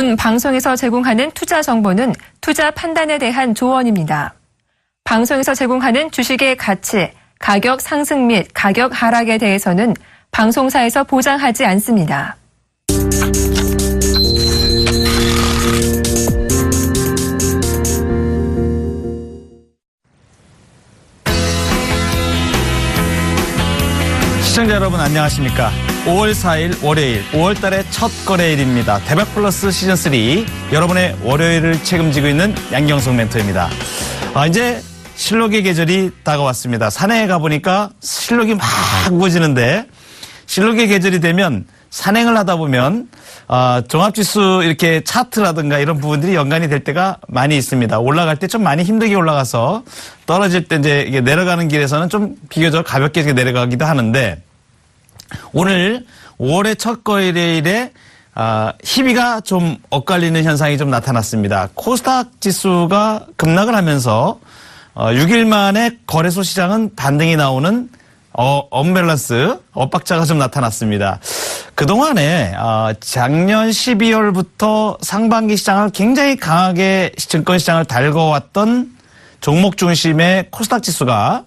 요즘 방송에서 제공하는 투자 정보는 투자 판단에 대한 조언입니다. 방송에서 제공하는 주식의 가치, 가격 상승 및 가격 하락에 대해서는 방송사에서 보장하지 않습니다. 시청자 여러분 안녕하십니까. 5월 4일 월요일 5월달의 첫 거래일입니다. 대박플러스 시즌3 여러분의 월요일을 책임지고 있는 양경석 멘토입니다. 이제 실록의 계절이 다가왔습니다. 산에 가보니까 실록이 막 우거지는데 실록의 계절이 되면 산행을 하다 보면 종합지수 이렇게 차트라든가 이런 부분들이 연관이 될 때가 많이 있습니다. 올라갈 때 좀 많이 힘들게 올라가서 떨어질 때 이제 이게 내려가는 길에서는 좀 비교적 가볍게 내려가기도 하는데 오늘 5월의 첫 거래일에 희비가 좀 엇갈리는 현상이 좀 나타났습니다. 코스닥 지수가 급락을 하면서 6일 만에 거래소 시장은 반등이 나오는 언밸런스, 엇박자가 좀 나타났습니다. 그동안에 작년 12월부터 상반기 시장을 굉장히 강하게 증권시장을 달궈왔던 종목 중심의 코스닥 지수가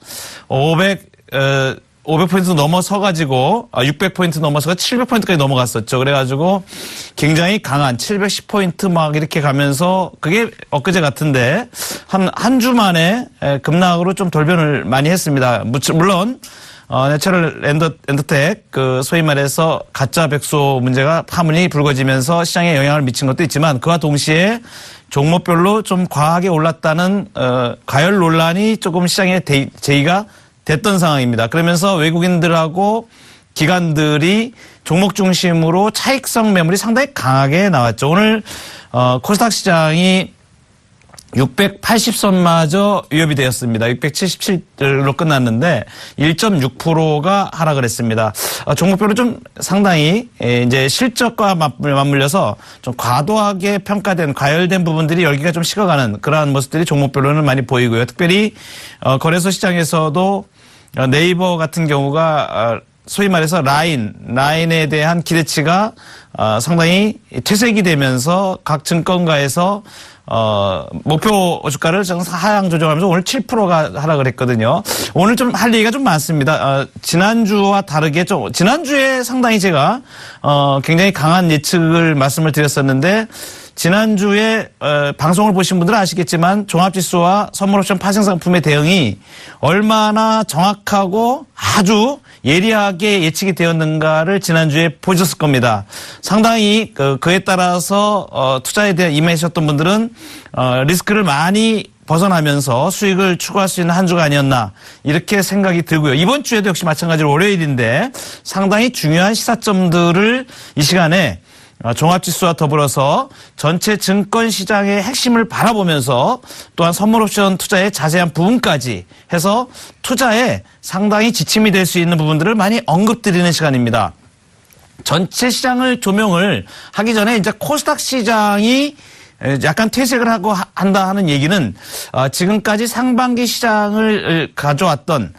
500포인트 넘어서가지고 600포인트 넘어서가 700포인트까지 넘어갔었죠. 그래가지고 굉장히 강한 710포인트 막 이렇게 가면서 그게 엊그제 같은데 한 주 만에 급락으로 좀 돌변을 많이 했습니다. 물론 내추럴 엔더텍 소위 말해서 가짜 백수 문제가 파문이 불거지면서 시장에 영향을 미친 것도 있지만 그와 동시에 종목별로 좀 과하게 올랐다는 과열 논란이 조금 시장에 제기가 됐던 상황입니다. 그러면서 외국인들하고 기관들이 종목 중심으로 차익성 매물이 상당히 강하게 나왔죠. 오늘 코스닥 시장이 680선마저 위협이 되었습니다. 677로 끝났는데 1.6%가 하락을 했습니다. 종목별로 좀 상당히 이제 실적과 맞물려서 좀 과도하게 평가된 과열된 부분들이 열기가 좀 식어가는 그러한 모습들이 종목별로는 많이 보이고요. 특별히 거래소 시장에서도 네이버 같은 경우가 소위 말해서 라인에 대한 기대치가 상당히 퇴색이 되면서 각 증권가에서 목표 주가를 하향 조정하면서 오늘 7%가 하락을 했거든요. 오늘 좀 할 얘기가 좀 많습니다. 지난주와 다르게 지난주에 상당히 제가 굉장히 강한 예측을 말씀을 드렸었는데 지난주에 방송을 보신 분들은 아시겠지만 종합지수와 선물옵션 파생상품의 대응이 얼마나 정확하고 아주 예리하게 예측이 되었는가를 지난주에 보셨을 겁니다. 상당히 그에 따라서 투자에 대해 임하셨던 분들은 리스크를 많이 벗어나면서 수익을 추구할 수 있는 한 주가 아니었나 이렇게 생각이 들고요. 이번 주에도 역시 마찬가지로 월요일인데 상당히 중요한 시사점들을 이 시간에 종합지수와 더불어서 전체 증권시장의 핵심을 바라보면서 또한 선물옵션 투자의 자세한 부분까지 해서 투자에 상당히 지침이 될 수 있는 부분들을 많이 언급드리는 시간입니다. 전체 시장을 조명을 하기 전에 이제 코스닥 시장이 약간 퇴색을 하고 한다 하는 얘기는 지금까지 상반기 시장을 가져왔던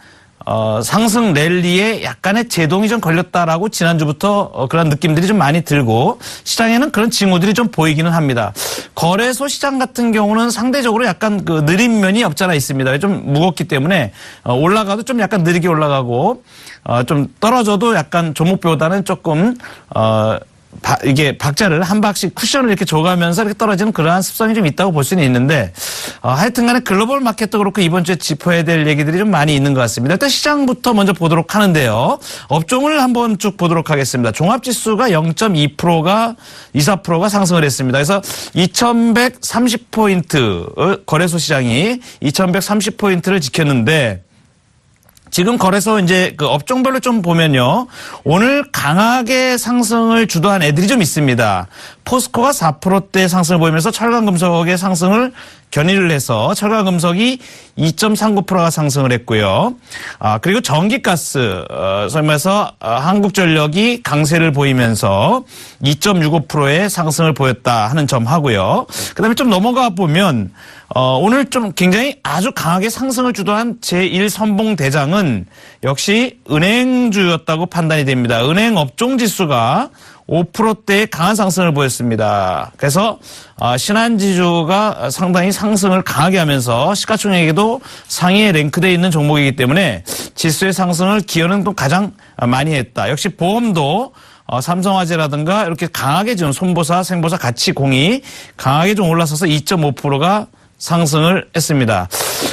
상승 랠리에 약간의 제동이 좀 걸렸다라고 지난주부터 그런 느낌들이 좀 많이 들고 시장에는 그런 징후들이 좀 보이기는 합니다. 거래소 시장 같은 경우는 상대적으로 약간 느린 면이 없잖아 있습니다. 좀 무겁기 때문에 올라가도 좀 약간 느리게 올라가고 좀 떨어져도 약간 종목보다는 조금 이게 박자를 한 박씩 쿠션을 이렇게 줘가면서 이렇게 떨어지는 그러한 습성이 좀 있다고 볼 수는 있는데 하여튼 간에 글로벌 마켓도 그렇고 이번 주에 짚어야 될 얘기들이 좀 많이 있는 것 같습니다. 일단 시장부터 먼저 보도록 하는데요. 업종을 한번 쭉 보도록 하겠습니다. 종합지수가 0.2%가 24%가 상승을 했습니다. 그래서 2130포인트 거래소 시장이 2130포인트를 지켰는데 지금 거래소 이제 업종별로 좀 보면요. 오늘 강하게 상승을 주도한 애들이 좀 있습니다. 포스코가 4%대 상승을 보이면서 철강금속의 상승을 견인을 해서 철강금속이 2.39%가 상승을 했고요. 그리고 전기가스, 소위 말해서 한국전력이 강세를 보이면서 2.65%의 상승을 보였다 하는 점 하고요. 그다음에 좀 넘어가 보면 오늘 좀 굉장히 아주 강하게 상승을 주도한 제1선봉대장은 역시 은행주였다고 판단이 됩니다. 은행 업종 지수가 5%대의 강한 상승을 보였습니다. 그래서 신한지주가 상당히 상승을 강하게 하면서 시가총액에도 상위에 랭크되어 있는 종목이기 때문에 지수의 상승을 기여는 또 가장 많이 했다. 역시 보험도 삼성화재라든가 이렇게 강하게 지금 손보사, 생보사 같이 공이 강하게 좀 올라서서 2.5%가 상승을 했습니다.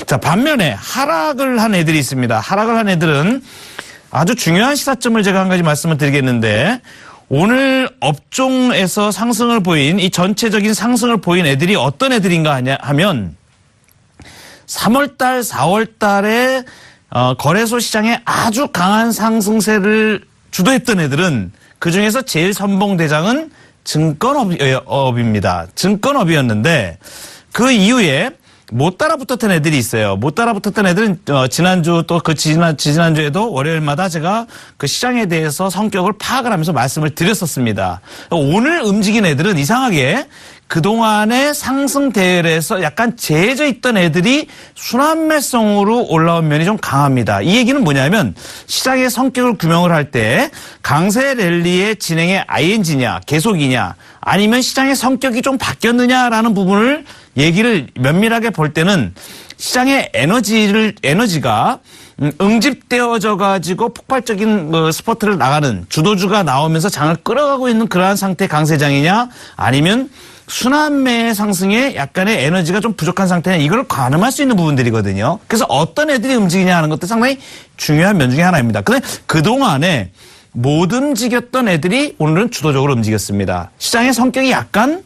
자, 반면에 하락을 한 애들이 있습니다. 하락을 한 애들은 아주 중요한 시사점을 제가 한 가지 말씀을 드리겠는데, 오늘 업종에서 상승을 보인 이 전체적인 상승을 보인 애들이 어떤 애들인가 하면 3월달, 4월달에 거래소 시장에 아주 강한 상승세를 주도했던 애들은 그중에서 제일 선봉대장은 증권업입니다. 증권업이었는데 그 이후에 못 따라붙었던 애들이 있어요. 못 따라붙었던 애들은 지난주 또 그 지난주에도 월요일마다 제가 그 시장에 대해서 성격을 파악을 하면서 말씀을 드렸었습니다. 오늘 움직인 애들은 이상하게 그동안의 상승 대열에서 약간 재해져 있던 애들이 순환매성으로 올라온 면이 좀 강합니다. 이 얘기는 뭐냐면 시장의 성격을 규명을 할 때 강세 랠리의 진행의 ING냐 계속이냐 아니면 시장의 성격이 좀 바뀌었느냐라는 부분을 얘기를 면밀하게 볼 때는 시장의 에너지가 응집되어져 가지고 폭발적인 스포트를 나가는 주도주가 나오면서 장을 끌어가고 있는 그러한 상태의 강세장이냐 아니면 순환매의 상승에 약간의 에너지가 좀 부족한 상태냐 이걸 가늠할 수 있는 부분들이거든요. 그래서 어떤 애들이 움직이냐 하는 것도 상당히 중요한 면 중에 하나입니다. 근데 그동안에 못 움직였던 애들이 오늘은 주도적으로 움직였습니다. 시장의 성격이 약간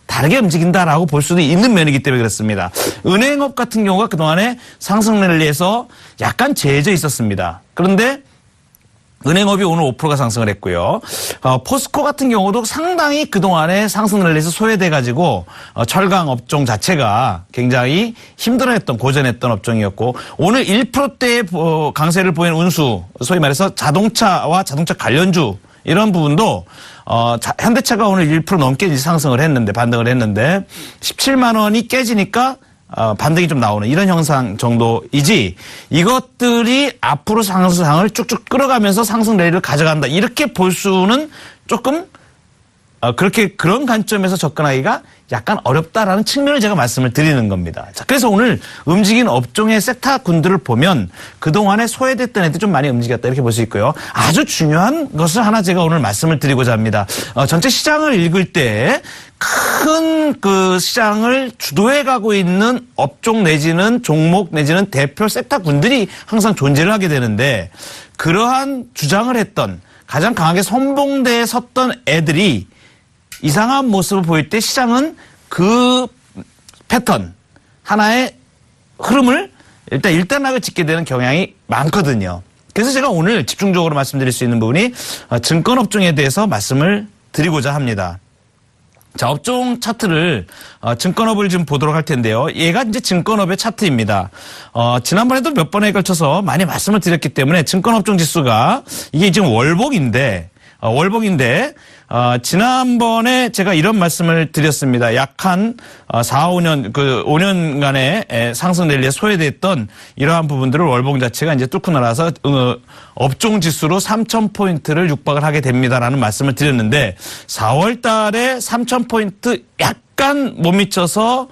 다르게 움직인다라고 볼 수도 있는 면이기 때문에 그렇습니다. 은행업 같은 경우가 그동안에 상승 랠리에서 약간 재해져 있었습니다. 그런데 은행업이 오늘 5%가 상승을 했고요. 포스코 같은 경우도 상당히 그동안에 상승 랠리에서 소외돼가지고 철강 업종 자체가 굉장히 힘들어했던 고전했던 업종이었고 오늘 1%대의 강세를 보인 운수 소위 말해서 자동차와 자동차 관련주 이런 부분도 현대차가 오늘 1% 넘게 상승을 했는데 반등을 했는데 17만 원이 깨지니까 반등이 좀 나오는 이런 형상 정도이지 이것들이 앞으로 상승을 쭉쭉 끌어가면서 상승 랠리를 가져간다 이렇게 볼 수는 조금 그런 관점에서 접근하기가 약간 어렵다라는 측면을 제가 말씀을 드리는 겁니다. 자, 그래서 오늘 움직인 업종의 섹터군들을 보면 그동안에 소외됐던 애들이 좀 많이 움직였다 이렇게 볼 수 있고요. 아주 중요한 것을 하나 제가 오늘 말씀을 드리고자 합니다. 전체 시장을 읽을 때 큰 그 시장을 주도해 가고 있는 업종 내지는 종목 내지는 대표 섹터군들이 항상 존재를 하게 되는데 그러한 주장을 했던 가장 강하게 선봉대에 섰던 애들이 이상한 모습을 보일 때 시장은 그 패턴 하나의 흐름을 일단락을 짓게 되는 경향이 많거든요. 그래서 제가 오늘 집중적으로 말씀드릴 수 있는 부분이 증권업종에 대해서 말씀을 드리고자 합니다. 자, 업종 차트를 증권업을 좀 보도록 할 텐데요. 얘가 이제 증권업의 차트입니다. 지난번에도 몇 번에 걸쳐서 많이 말씀을 드렸기 때문에 증권업종 지수가 이게 지금 월복인데 지난번에 제가 이런 말씀을 드렸습니다. 약 한 5년간의 상승 랠리에 소외됐던 이러한 부분들을 월봉 자체가 이제 뚫고 나가서 업종 지수로 3,000포인트를 육박을 하게 됩니다라는 말씀을 드렸는데 4월 달에 3,000포인트 약간 못 미쳐서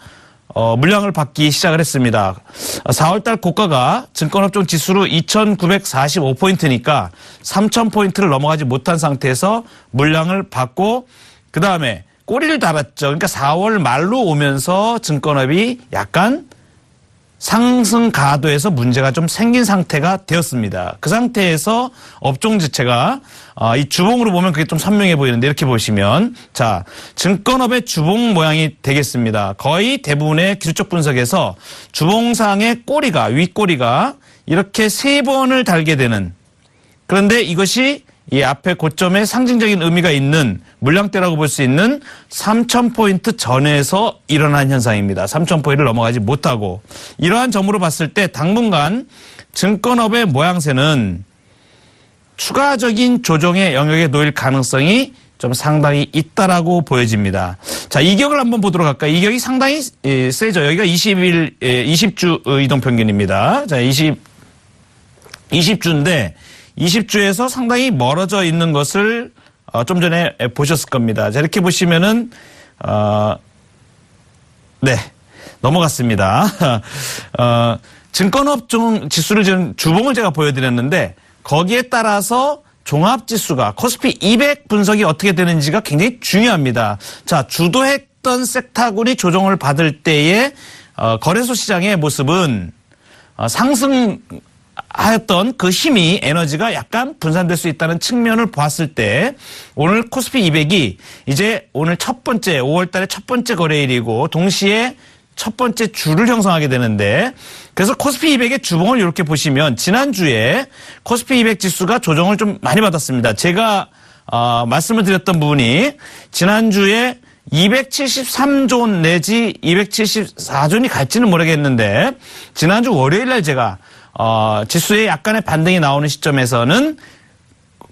물량을 받기 시작을 했습니다. 4월달 고가가 증권업종 지수로 2,945포인트니까 3,000포인트를 넘어가지 못한 상태에서 물량을 받고 그 다음에 꼬리를 달았죠. 그러니까 4월 말로 오면서 증권업이 약간 상승 가도에서 문제가 좀 생긴 상태가 되었습니다. 그 상태에서 업종 자체가 이 주봉으로 보면 그게 좀 선명해 보이는데 이렇게 보시면 자 증권업의 주봉 모양이 되겠습니다. 거의 대부분의 기술적 분석에서 주봉상의 꼬리가 윗꼬리가 이렇게 3번을 달게 되는 그런데 이것이 이 앞에 고점에 상징적인 의미가 있는 물량대라고 볼 수 있는 3,000포인트 전에서 일어난 현상입니다. 3,000포인트를 넘어가지 못하고 이러한 점으로 봤을 때 당분간 증권업의 모양새는 추가적인 조정의 영역에 놓일 가능성이 좀 상당히 있다라고 보여집니다. 자, 이격을 한번 보도록 할까요? 이격이 상당히 세죠. 여기가 20주 이동평균입니다. 자, 20주인데 20주에서 상당히 멀어져 있는 것을 좀 전에 보셨을 겁니다. 자, 이렇게 보시면은 네, 넘어갔습니다. 증권업종 지수를 지금 주봉을 제가 보여드렸는데 거기에 따라서 종합지수가 코스피 200 분석이 어떻게 되는지가 굉장히 중요합니다. 자, 주도했던 섹터군이 조정을 받을 때의 거래소 시장의 모습은 상승하였던 그 힘이 에너지가 약간 분산될 수 있다는 측면을 보았을 때 오늘 코스피 200이 이제 오늘 첫 번째 5월 달에 첫 번째 거래일이고 동시에 첫 번째 줄을 형성하게 되는데 그래서 코스피 200의 주봉을 이렇게 보시면 지난주에 코스피 200 지수가 조정을 좀 많이 받았습니다. 제가 말씀을 드렸던 부분이 지난주에 273존 내지 274존이 갈지는 모르겠는데 지난주 월요일 날 제가 지수에 약간의 반등이 나오는 시점에서는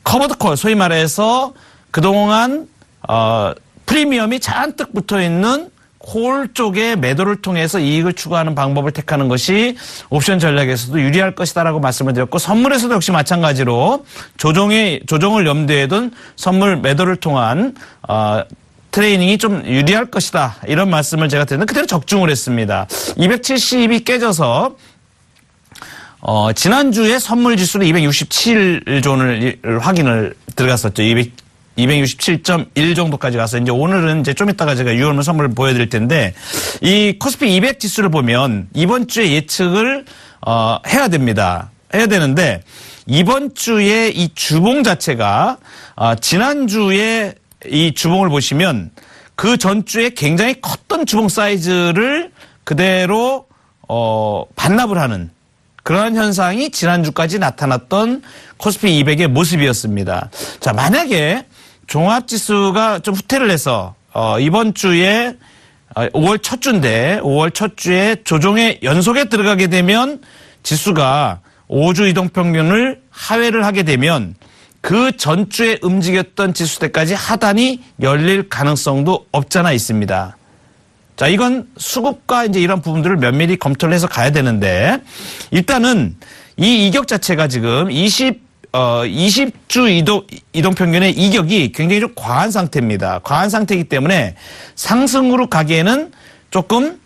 커버드콜 소위 말해서 그동안 프리미엄이 잔뜩 붙어있는 콜 쪽에 매도를 통해서 이익을 추구하는 방법을 택하는 것이 옵션 전략에서도 유리할 것이다라고 말씀을 드렸고 선물에서도 역시 마찬가지로 조정을 염두에 둔 선물 매도를 통한 트레이닝이 좀 유리할 것이다 이런 말씀을 제가 드렸는데 그대로 적중을 했습니다. 270이 깨져서 지난주에 선물 지수는 267존을 확인을 들어갔었죠. 267.1 정도까지 가서 이제 오늘은 이제 좀 이따가 제가 유언물 선물을 보여드릴 텐데 이 코스피 200 지수를 보면 이번 주에 예측을 해야 됩니다. 해야 되는데 이번 주에 이 주봉 자체가 지난주에 이 주봉을 보시면 그 전주에 굉장히 컸던 주봉 사이즈를 그대로 반납을 하는 그러한 현상이 지난주까지 나타났던 코스피 200의 모습이었습니다. 자, 만약에 종합지수가 좀 후퇴를 해서 이번 주에 5월 첫 주인데 5월 첫 주에 조정의 연속에 들어가게 되면 지수가 5주 이동평균을 하회를 하게 되면 그 전주에 움직였던 지수대까지 하단이 열릴 가능성도 없잖아 있습니다. 자, 이건 수급과 이제 이런 부분들을 면밀히 검토를 해서 가야 되는데 일단은 이 이격 자체가 지금 20주 이동평균의 이격이 굉장히 좀 과한 상태입니다. 과한 상태이기 때문에 상승으로 가기에는 조금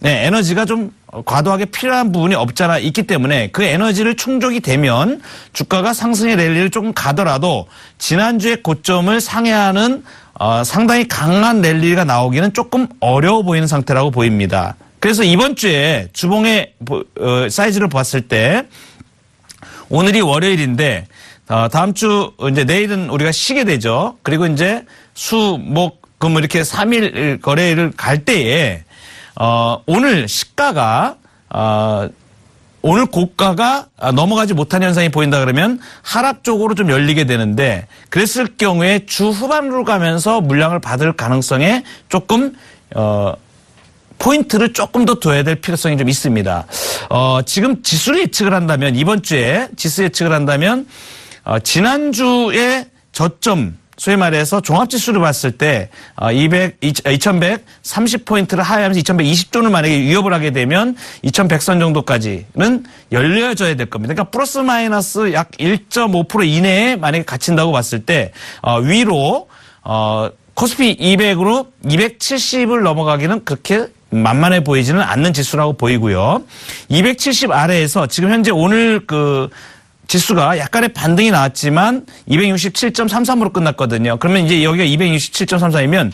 에너지가 좀 과도하게 필요한 부분이 없잖아 있기 때문에 그 에너지를 충족이 되면 주가가 상승의 랠리를 조금 가더라도 지난주의 고점을 상회하는 상당히 강한 랠리가 나오기는 조금 어려워 보이는 상태라고 보입니다. 그래서 이번 주에 주봉의 사이즈를 봤을 때 오늘이 월요일인데 다음 주 이제 내일은 우리가 쉬게 되죠. 그리고 이제 수, 목, 금 이렇게 3일 거래일을 갈 때에 오늘 시가가 오늘 고가가 넘어가지 못한 현상이 보인다 그러면 하락 쪽으로 좀 열리게 되는데 그랬을 경우에 주 후반으로 가면서 물량을 받을 가능성에 조금 포인트를 조금 더 둬야 될 필요성이 좀 있습니다. 지금 지수를 예측을 한다면 이번 주에 지수 예측을 한다면 지난주에 저점 소위 말해서 종합지수를 봤을 때 2130포인트를 하회하면서 2120존을 만약에 위협을 하게 되면 2100선 정도까지는 열려져야 될 겁니다. 그러니까 플러스 마이너스 약 1.5% 이내에 만약에 갇힌다고 봤을 때 위로 코스피 200으로 270을 넘어가기는 그렇게 만만해 보이지는 않는 지수라고 보이고요. 270 아래에서 지금 현재 오늘 지수가 약간의 반등이 나왔지만 267.33으로 끝났거든요. 그러면 이제 여기가 267.33이면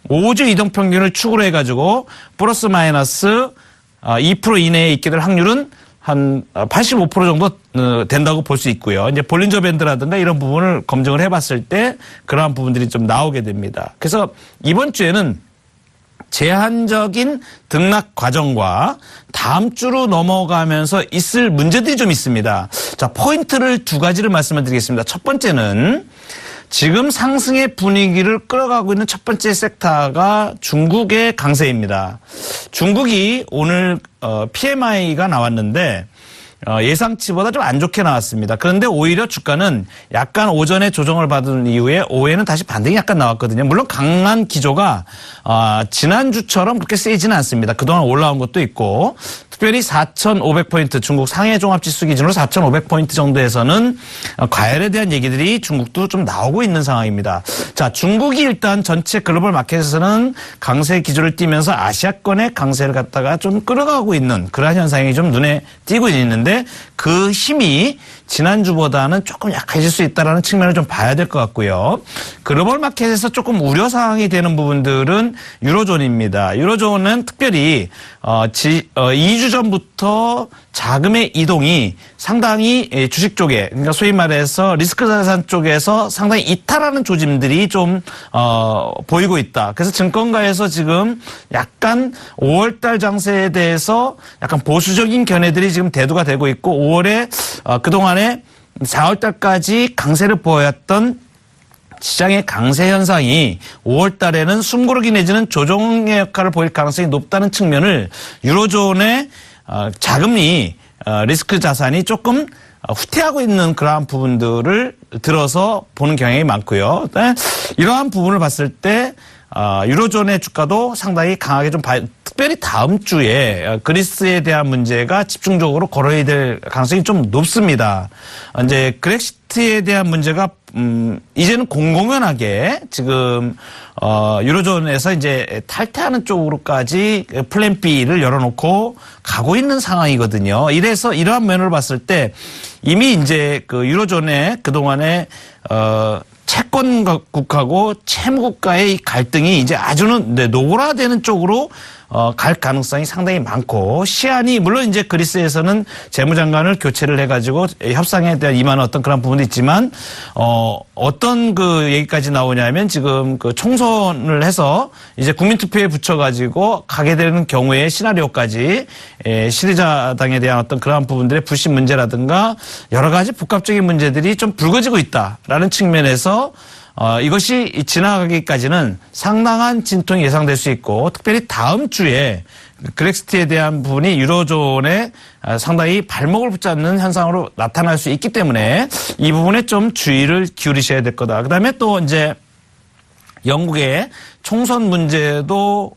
5주 이동평균을 축으로 해가지고 플러스 마이너스 2% 이내에 있게 될 확률은 한 85% 정도 된다고 볼 수 있고요. 이제 볼린저 밴드라든가 이런 부분을 검증을 해봤을 때 그러한 부분들이 좀 나오게 됩니다. 그래서 이번 주에는 제한적인 등락 과정과 다음 주로 넘어가면서 있을 문제들이 좀 있습니다. 자, 포인트를 두 가지를 말씀을 드리겠습니다. 첫 번째는 지금 상승의 분위기를 끌어가고 있는 첫 번째 섹터가 중국의 강세입니다. 중국이 오늘 PMI가 나왔는데 예상치보다 좀 안 좋게 나왔습니다. 그런데 오히려 주가는 약간 오전에 조정을 받은 이후에 오후에는 다시 반등이 약간 나왔거든요. 물론 강한 기조가 지난주처럼 그렇게 세지는 않습니다. 그동안 올라온 것도 있고 특별히 4,500포인트 중국 상해 종합지수 기준으로 4,500포인트 정도에서는 과열에 대한 얘기들이 중국도 좀 나오고 있는 상황입니다. 자, 중국이 일단 전체 글로벌 마켓에서는 강세 기조를 띠면서 아시아권의 강세를 갖다가 좀 끌어가고 있는 그러한 현상이 좀 눈에 띄고 있는데 그 힘이 지난주보다는 조금 약해질 수 있다는 측면을 좀 봐야 될 것 같고요. 글로벌 마켓에서 조금 우려 사항이 되는 부분들은 유로존입니다. 유로존은 특별히 2주 전부터 자금의 이동이 상당히 주식 쪽에, 그러니까 소위 말해서 리스크 자산 쪽에서 상당히 이탈하는 조짐들이 좀 보이고 있다. 그래서 증권가에서 지금 약간 5월달 장세에 대해서 약간 보수적인 견해들이 지금 대두가 되고 있고 5월에 그동안에 4월달까지 강세를 보였던 시장의 강세 현상이 5월 달에는 숨고르기 내지는 조정의 역할을 보일 가능성이 높다는 측면을 유로존의 자금이 리스크 자산이 조금 후퇴하고 있는 그러한 부분들을 들어서 보는 경향이 많고요. 이러한 부분을 봤을 때 유로존의 주가도 상당히 강하게 좀 특별히 다음 주에 그리스에 대한 문제가 집중적으로 거론이 될 가능성이 좀 높습니다. 이제 그렉시트에 대한 문제가 이제는 공공연하게 지금 유로존에서 이제 탈퇴하는 쪽으로까지 플랜 B를 열어놓고 가고 있는 상황이거든요. 이래서 이러한 면을 봤을 때 이미 이제 그 유로존의 그동안에 채권국하고 채무국가의 갈등이 이제 아주는 노골화되는 쪽으로 갈 가능성이 상당히 많고 시안이 물론 이제 그리스에서는 재무장관을 교체를 해가지고 협상에 대한 임하는 어떤 그런 부분도 있지만 어떤 그 얘기까지 나오냐면 지금 그 총선을 해서 이제 국민투표에 붙여가지고 가게 되는 경우의 시나리오까지 시리자당에 대한 어떤 그러한 부분들의 불신 문제라든가 여러 가지 복합적인 문제들이 좀 불거지고 있다라는 측면에서 이것이 지나가기까지는 상당한 진통이 예상될 수 있고 특별히 다음 주에 그렉시트에 대한 부분이 유로존에 상당히 발목을 붙잡는 현상으로 나타날 수 있기 때문에 이 부분에 좀 주의를 기울이셔야 될 거다. 그다음에 또 이제 영국의 총선 문제도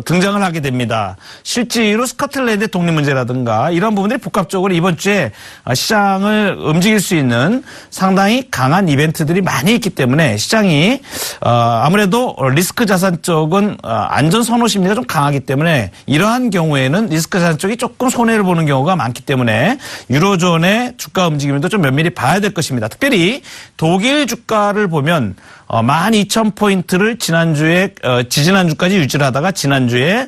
등장을 하게 됩니다. 실제로 스코틀랜드의 독립 문제라든가 이런 부분들이 복합적으로 이번 주에 시장을 움직일 수 있는 상당히 강한 이벤트들이 많이 있기 때문에 시장이 아무래도 리스크 자산 쪽은 안전 선호 심리가 좀 강하기 때문에 이러한 경우에는 리스크 자산 쪽이 조금 손해를 보는 경우가 많기 때문에 유로존의 주가 움직임도 좀 면밀히 봐야 될 것입니다. 특별히 독일 주가를 보면 12,000포인트를 지난주에 지지난주까지 유지를 하다가 지난주에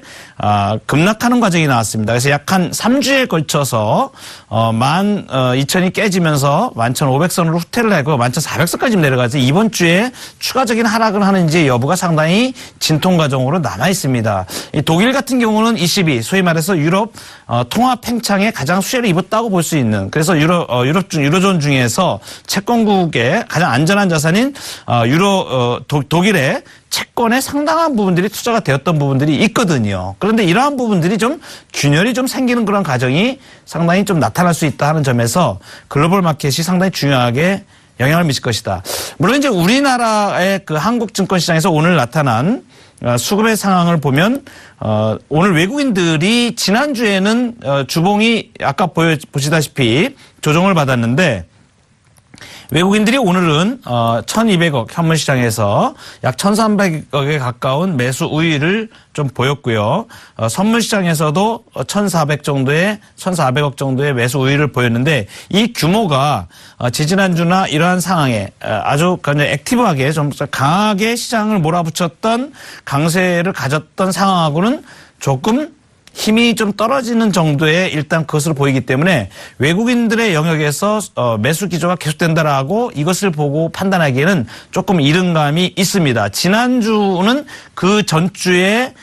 급락하는 과정이 나왔습니다. 그래서 약 한 3주에 걸쳐서 12,000이 깨지면서 11,500선으로 후퇴를 하고 11,400선까지 내려가서 이번 주에 추가적인 하락을 하는지 여부가 상당히 진통 과정으로 남아 있습니다. 이 독일 같은 경우는 ECB 소위 말해서 유럽 통화 팽창에 가장 수혜를 입었다고 볼 수 있는 그래서 유로존 중에서 채권국의 가장 안전한 자산인 독일의 채권에 상당한 부분들이 투자가 되었던 부분들이 있거든요. 그런데 이러한 부분들이 좀 균열이 좀 생기는 그런 과정이 상당히 좀 나타날 수 있다 하는 점에서 글로벌 마켓이 상당히 중요하게 영향을 미칠 것이다. 물론 이제 우리나라의 그 한국 증권 시장에서 오늘 나타난 수급의 상황을 보면 오늘 외국인들이 지난주에는 주봉이 아까 보시다시피 조정을 받았는데 외국인들이 오늘은 1,200억 현물 시장에서 약 1,300억에 가까운 매수 우위를 좀 보였고요. 선물 시장에서도 1,400억 정도의 매수 우위를 보였는데 이 규모가 지지난주나 이러한 상황에 아주 그냥 액티브하게 좀 강하게 시장을 몰아붙였던 강세를 가졌던 상황하고는 조금 힘이 좀 떨어지는 정도의 일단 것으로 보이기 때문에 외국인들의 영역에서 매수 기조가 계속된다라고 이것을 보고 판단하기에는 조금 이른 감이 있습니다. 지난주는 그 전주에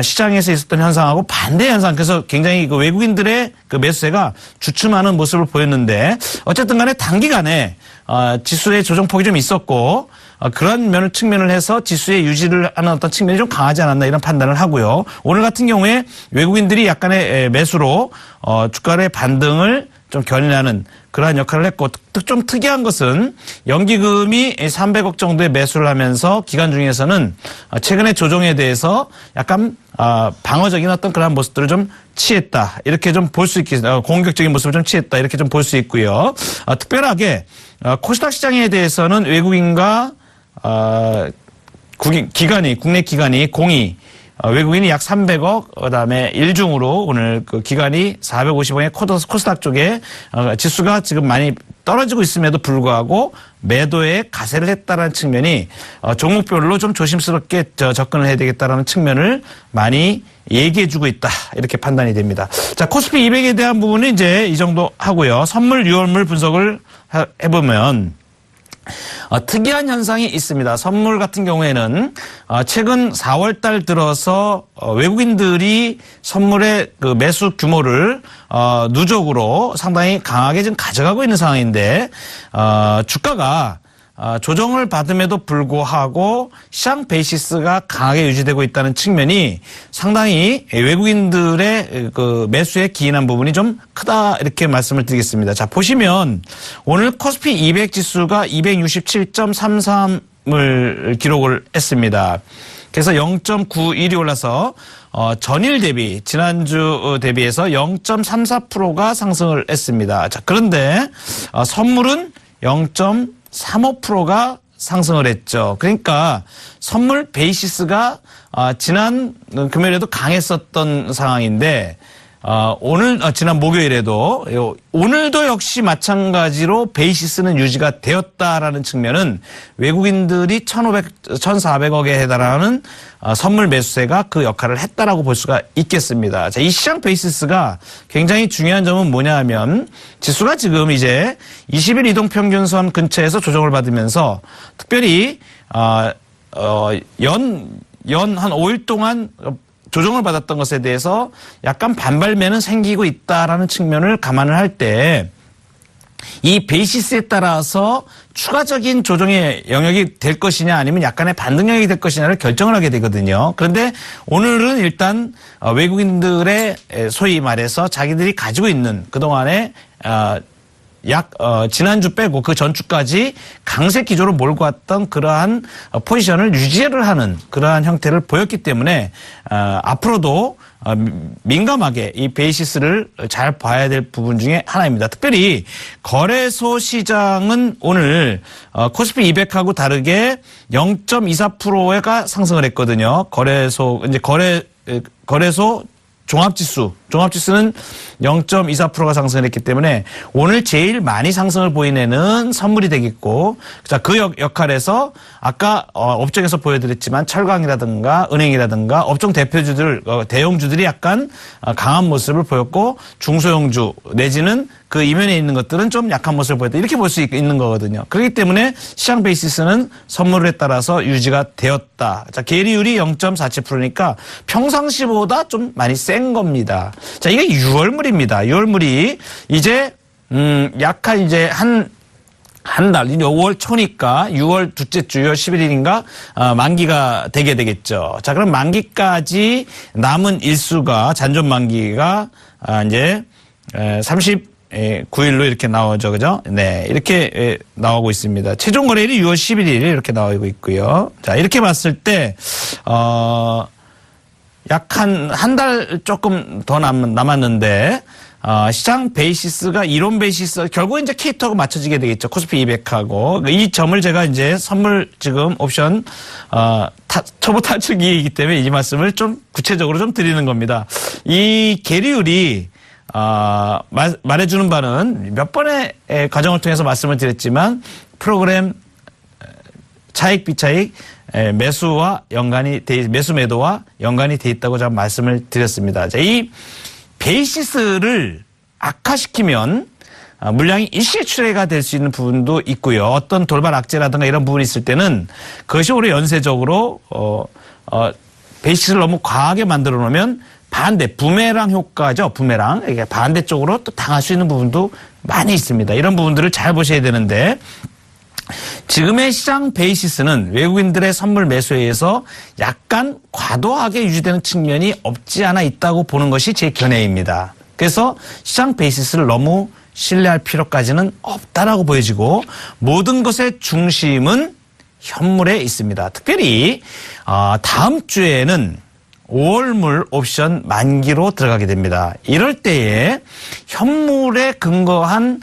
시장에서 있었던 현상하고 반대 현상, 그래서 굉장히 그 외국인들의 그 매수세가 주춤하는 모습을 보였는데 어쨌든 간에 단기간에 지수의 조정폭이 좀 있었고 그런 측면을 해서 지수의 유지를 하는 어떤 측면이 좀 강하지 않았나 이런 판단을 하고요. 오늘 같은 경우에 외국인들이 약간의 매수로 주가의 반등을 좀 견인하는 그러한 역할을 했고, 좀 특이한 것은 연기금이 300억 정도의 매수를 하면서 기간 중에서는 최근의 조정에 대해서 약간 방어적인 어떤 그러한 모습들을 좀 취했다. 이렇게 좀 볼 수 있겠습니다. 공격적인 모습을 좀 취했다. 이렇게 좀 볼 수 있고요. 특별하게 코스닥 시장에 대해서는 외국인과 국내 기관이 공이 외국인이 약 300억, 그다음에 일중으로 오늘 그 기관이 450억의 코스닥 쪽에 지수가 지금 많이 떨어지고 있음에도 불구하고 매도에 가세를 했다라는 측면이 종목별로 좀 조심스럽게 접근을 해야 되겠다라는 측면을 많이 얘기해주고 있다, 이렇게 판단이 됩니다. 자, 코스피 200에 대한 부분은 이제 이 정도 하고요. 선물 유월물 분석을 해보면 특이한 현상이 있습니다. 선물 같은 경우에는 최근 4월 달 들어서 외국인들이 선물의 그 매수 규모를 누적으로 상당히 강하게 지금 가져가고 있는 상황인데 주가가 조정을 받음에도 불구하고 시장 베이시스가 강하게 유지되고 있다는 측면이 상당히 외국인들의 그 매수에 기인한 부분이 좀 크다, 이렇게 말씀을 드리겠습니다. 자, 보시면 오늘 코스피 200 지수가 267.33을 기록을 했습니다. 그래서 0.91이 올라서 전일 대비, 지난주 대비해서 0.34%가 상승을 했습니다. 자, 그런데 선물은 0.35%가 상승을 했죠. 그러니까 선물 베이시스가 지난 금요일에도 강했었던 상황인데 지난 목요일에도 오늘도 역시 마찬가지로 베이시스는 유지가 되었다라는 측면은 외국인들이 1,400억에 해당하는 선물 매수세가 그 역할을 했다라고 볼 수가 있겠습니다. 자, 이 시장 베이시스가 굉장히 중요한 점은 뭐냐 하면 지수가 지금 이제 20일 이동평균선 근처에서 조정을 받으면서 특별히 연 한 5일 동안 조정을 받았던 것에 대해서 약간 반발매는 생기고 있다라는 측면을 감안을 할 때 이 베이시스에 따라서 추가적인 조정의 영역이 될 것이냐 아니면 약간의 반등 영역이 될 것이냐를 결정을 하게 되거든요. 그런데 오늘은 일단 외국인들의 소위 말해서 자기들이 가지고 있는 그동안에 지난주 빼고 그 전주까지 강세 기조로 몰고 왔던 그러한 포지션을 유지를 하는 그러한 형태를 보였기 때문에 앞으로도 민감하게 이 베이시스를 잘 봐야 될 부분 중에 하나입니다. 특별히 거래소 시장은 오늘 코스피 200하고 다르게 0.24%가 상승을 했거든요. 거래소 종합지수는 0.24%가 상승을 했기 때문에 오늘 제일 많이 상승을 보인 애는 선물이 되겠고, 자, 그 역할에서 아까 업종에서 보여드렸지만 철강이라든가 은행이라든가 업종 대표주들, 대형주들이 약간 강한 모습을 보였고, 중소형주 내지는 그 이면에 있는 것들은 좀 약한 모습을 보였다, 이렇게 볼 수 있는 거거든요. 그렇기 때문에 시장 베이시스는 선물에 따라서 유지가 되었다. 자, 계리율이 0.47%니까 평상시보다 좀 많이 센 겁니다. 자, 이게 6월물입니다. 6월물이 이제 약간 이제 한 달, 이제 5월 초니까 6월 둘째 주, 6월 11일인가, 만기가 되게 되겠죠. 자, 그럼 만기까지 남은 일수가, 잔존 만기가, 이제, 39일로 이렇게 나오죠. 그죠? 네. 이렇게 나오고 있습니다. 최종 거래일이 6월 11일 이렇게 나오고 있고요. 자, 이렇게 봤을 때, 약 한 달 조금 더 남았는데, 시장 베이시스가 이론 베이시스, 결국 이제 K2하고 맞춰지게 되겠죠. 코스피 200하고. 이 점을 제가 이제 선물 지금 옵션, 초보 탈출기이기 때문에 이 말씀을 좀 구체적으로 좀 드리는 겁니다. 이 계리율이, 말해주는 바는 몇 번의 과정을 통해서 말씀을 드렸지만 프로그램 차익, 비차익, 매수와 연관이 매수 매도와 연관이 돼 있다고 제가 말씀을 드렸습니다. 자, 이 베이시스를 악화시키면 물량이 일시에 출회가 될 수 있는 부분도 있고요. 어떤 돌발 악재라든가 이런 부분이 있을 때는 그것이 오히려 연쇄적으로 베이시스를 너무 과하게 만들어 놓으면 부메랑 효과죠. 부메랑. 이게 반대쪽으로 또 당할 수 있는 부분도 많이 있습니다. 이런 부분들을 잘 보셔야 되는데, 지금의 시장 베이시스는 외국인들의 선물 매수에 의해서 약간 과도하게 유지되는 측면이 없지 않아 있다고 보는 것이 제 견해입니다. 그래서 시장 베이시스를 너무 신뢰할 필요까지는 없다라고 보여지고 모든 것의 중심은 현물에 있습니다. 특별히 다음 주에는 5월물 옵션 만기로 들어가게 됩니다. 이럴 때에 현물에 근거한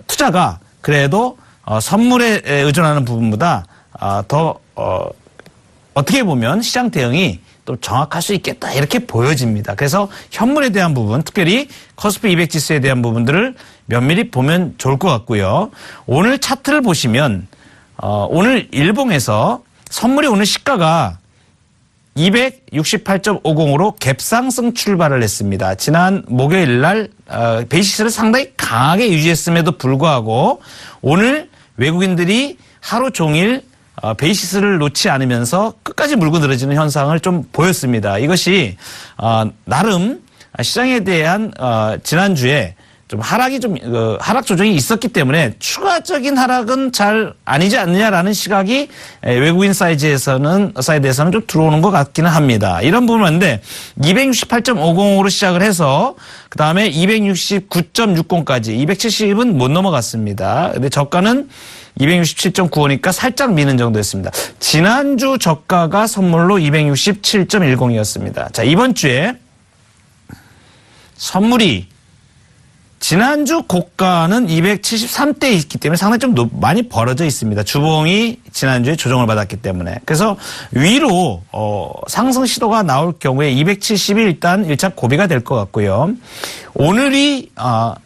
투자가 그래도 선물에 의존하는 부분보다 더 어떻게 보면 시장 대응이 또 정확할 수 있겠다 이렇게 보여집니다. 그래서 현물에 대한 부분, 특별히 코스피 200 지수에 대한 부분들을 면밀히 보면 좋을 것 같고요. 오늘 차트를 보시면 오늘 일봉에서 선물이 오늘 시가가 268.50으로 갭상승 출발을 했습니다. 지난 목요일 날 베이시스를 상당히 강하게 유지했음에도 불구하고 오늘 외국인들이 하루 종일 베이시스를 놓지 않으면서 끝까지 물고 늘어지는 현상을 좀 보였습니다. 이것이 나름 시장에 대한 지난주에 좀 하락이 하락 조정이 있었기 때문에 추가적인 하락은 잘 아니지 않느냐라는 시각이 외국인 사이드에서는 좀 들어오는 것 같기는 합니다. 이런 부분인데 268.50으로 시작을 해서 그 다음에 269.60까지 270은 못 넘어갔습니다. 근데 저가는 267.95니까 살짝 미는 정도였습니다. 지난주 저가가 선물로 267.10이었습니다. 자, 이번 주에 선물이 지난주 고가는 273대에 있기 때문에 상당히 좀 많이 벌어져 있습니다. 주봉이 지난주에 조정을 받았기 때문에. 그래서 위로 상승 시도가 나올 경우에 270이 일단 1차 고비가 될 것 같고요. 오늘이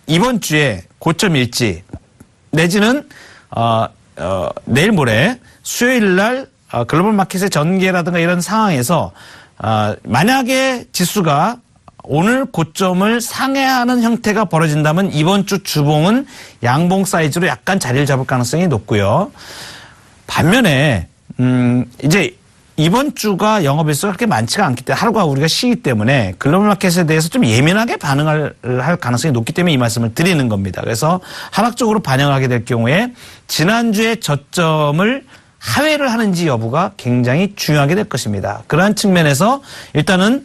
이번 주에 고점일지 내지는 내일 모레 수요일 날 글로벌 마켓의 전개라든가 이런 상황에서 만약에 지수가 오늘 고점을 상회하는 형태가 벌어진다면 이번 주 주봉은 양봉 사이즈로 약간 자리를 잡을 가능성이 높고요. 반면에 이제 이번 주가 영업일수가 그렇게 많지가 않기 때문에 하루가 우리가 쉬기 때문에 글로벌 마켓에 대해서 좀 예민하게 반응할 가능성이 높기 때문에 이 말씀을 드리는 겁니다. 그래서 하락적으로 반영하게 될 경우에 지난주에 저점을 하회를 하는지 여부가 굉장히 중요하게 될 것입니다. 그러한 측면에서 일단은